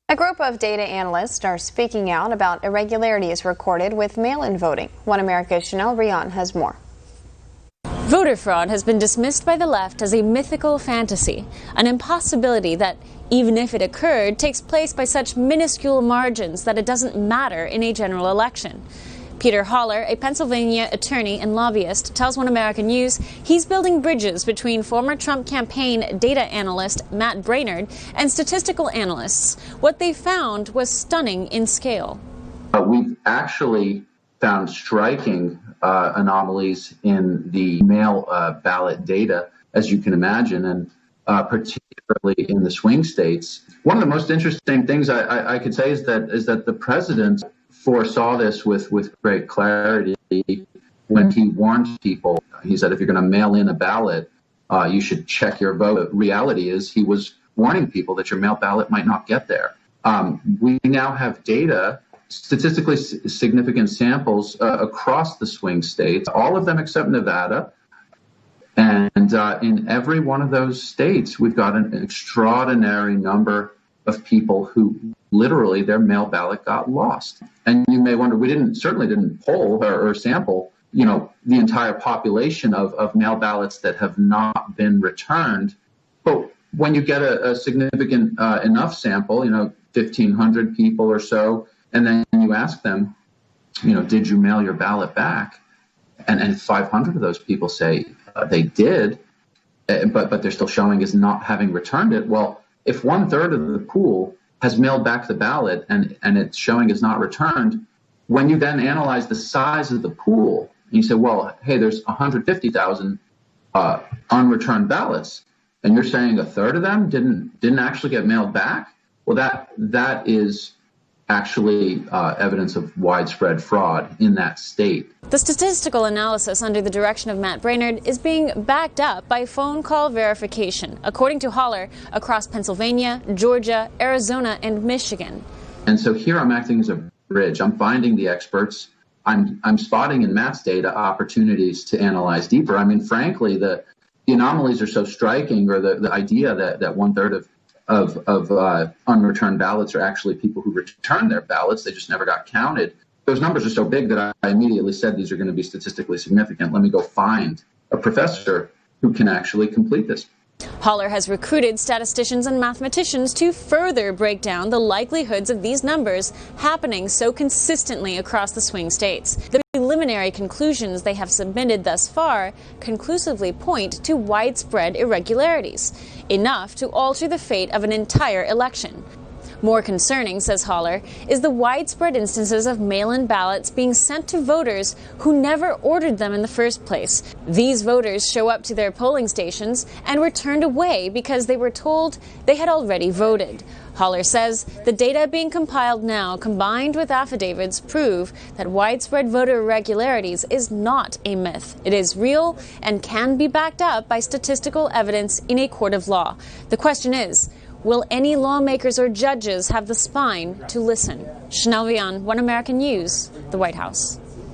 A group of data analysts are speaking out about irregularities recorded with mail-in voting. One America's Chanel Rion has more. Voter fraud has been dismissed by the left as a mythical fantasy, an impossibility that, even if it occurred, takes place by such minuscule margins that it doesn't matter in a general election. Peter Holler, a Pennsylvania attorney and lobbyist, tells One American News he's building bridges between former Trump campaign data analyst Matt Braynard and statistical analysts. What they found was stunning in scale. We've actually found striking anomalies in the mail ballot data, as you can imagine, and particularly in the swing states. One of the most interesting things I could say is that the president foresaw this with great clarity when he warned people. He said, if you're going to mail in a ballot, you should check your vote. The reality is he was warning people that your mail ballot might not get there. We now have data, statistically significant samples across the swing states, all of them except Nevada. And in every one of those states, we've got an extraordinary number of people who literally their mail ballot got lost. And you may wonder, we certainly didn't poll or sample, the entire population of mail ballots that have not been returned. But when you get a significant enough sample, 1,500 people or so, and then you ask them, did you mail your ballot back? And 500 of those people say they did, but they're still showing as not having returned it. Well, if 1/3 of the pool has mailed back the ballot and it's showing as not returned, when you then analyze the size of the pool, and you say, well, hey, there's 150,000 unreturned ballots, and you're saying 1/3 of them didn't actually get mailed back? Well, that is actually evidence of widespread fraud in that state. The statistical analysis under the direction of Matt Braynard is being backed up by phone call verification, according to Holler, across Pennsylvania, Georgia, Arizona, and Michigan. And so here I'm acting as a bridge. I'm finding the experts. I'm spotting in Matt's data opportunities to analyze deeper. I mean, frankly, the anomalies are so striking, or the idea that 1/3 of unreturned ballots are actually people who returned their ballots. They just never got counted. Those numbers are so big that I immediately said these are going to be statistically significant. Let me go find a professor who can actually complete this. Holler has recruited statisticians and mathematicians to further break down the likelihoods of these numbers happening so consistently across the swing states. The preliminary conclusions they have submitted thus far conclusively point to widespread irregularities, enough to alter the fate of an entire election. More concerning, says Holler, is the widespread instances of mail-in ballots being sent to voters who never ordered them in the first place. These voters show up to their polling stations and were turned away because they were told they had already voted. Holler says the data being compiled now, combined with affidavits, prove that widespread voter irregularities is not a myth. It is real and can be backed up by statistical evidence in a court of law. The question is, will any lawmakers or judges have the spine to listen? Chanel Rion, One American News, the White House.